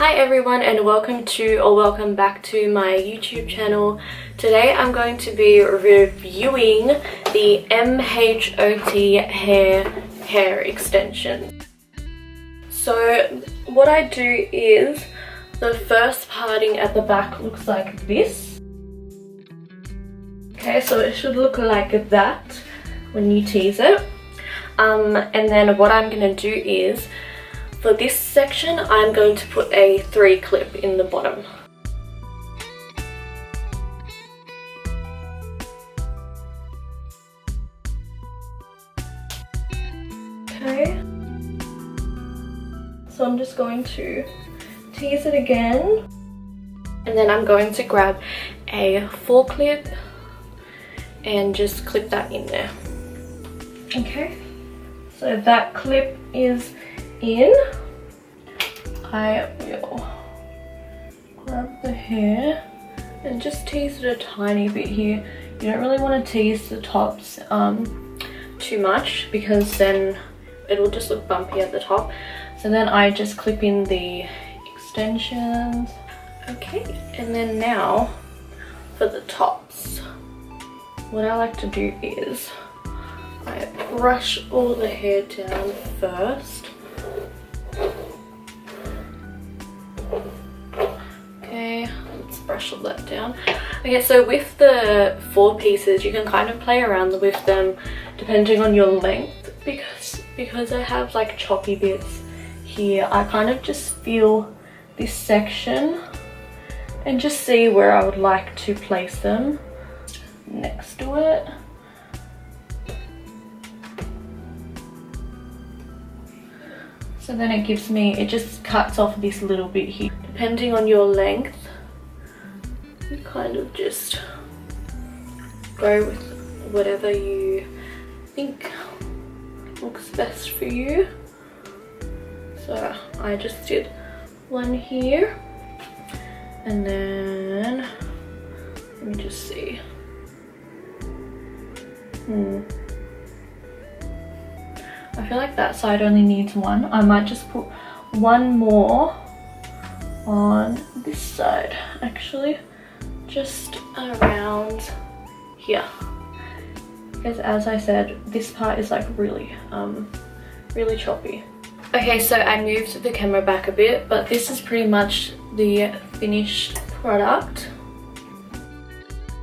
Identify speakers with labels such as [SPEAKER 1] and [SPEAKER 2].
[SPEAKER 1] Hi everyone, and welcome back to my YouTube channel. Today I'm going to be reviewing the Mhot hair extension. So what I do is the first parting at the back looks like this. Okay, so it should look like that when you tease it. And then what I'm going to do is, for this section, I'm going to put a 3 clip in the bottom. Okay. So I'm just going to tease it again. And then I'm going to grab a 4 clip and just clip that in there. Okay. So that clip is in. I will grab the hair and just tease it a tiny bit here. You don't really want to tease the tops too much, because then it will just look bumpy at the top. So then I just clip in the extensions. Okay, and then now for the tops, what I like to do is I brush all the hair down first. Okay, let's brush all that down. Okay, so with the 4 pieces, you can kind of play around with them depending on your length, because I have like choppy bits here. I kind of just feel this section and just see where I would like to place them next to it. So then it gives me, it just cuts off this little bit here. Depending on your length, you kind of just go with whatever you think looks best for you. So I just did one here, and then let me just see. I feel like that side only needs one. I might just put one more on this side, actually, just around here, because as I said, this part is like really choppy. Okay, so I moved the camera back a bit, but this is pretty much the finished product.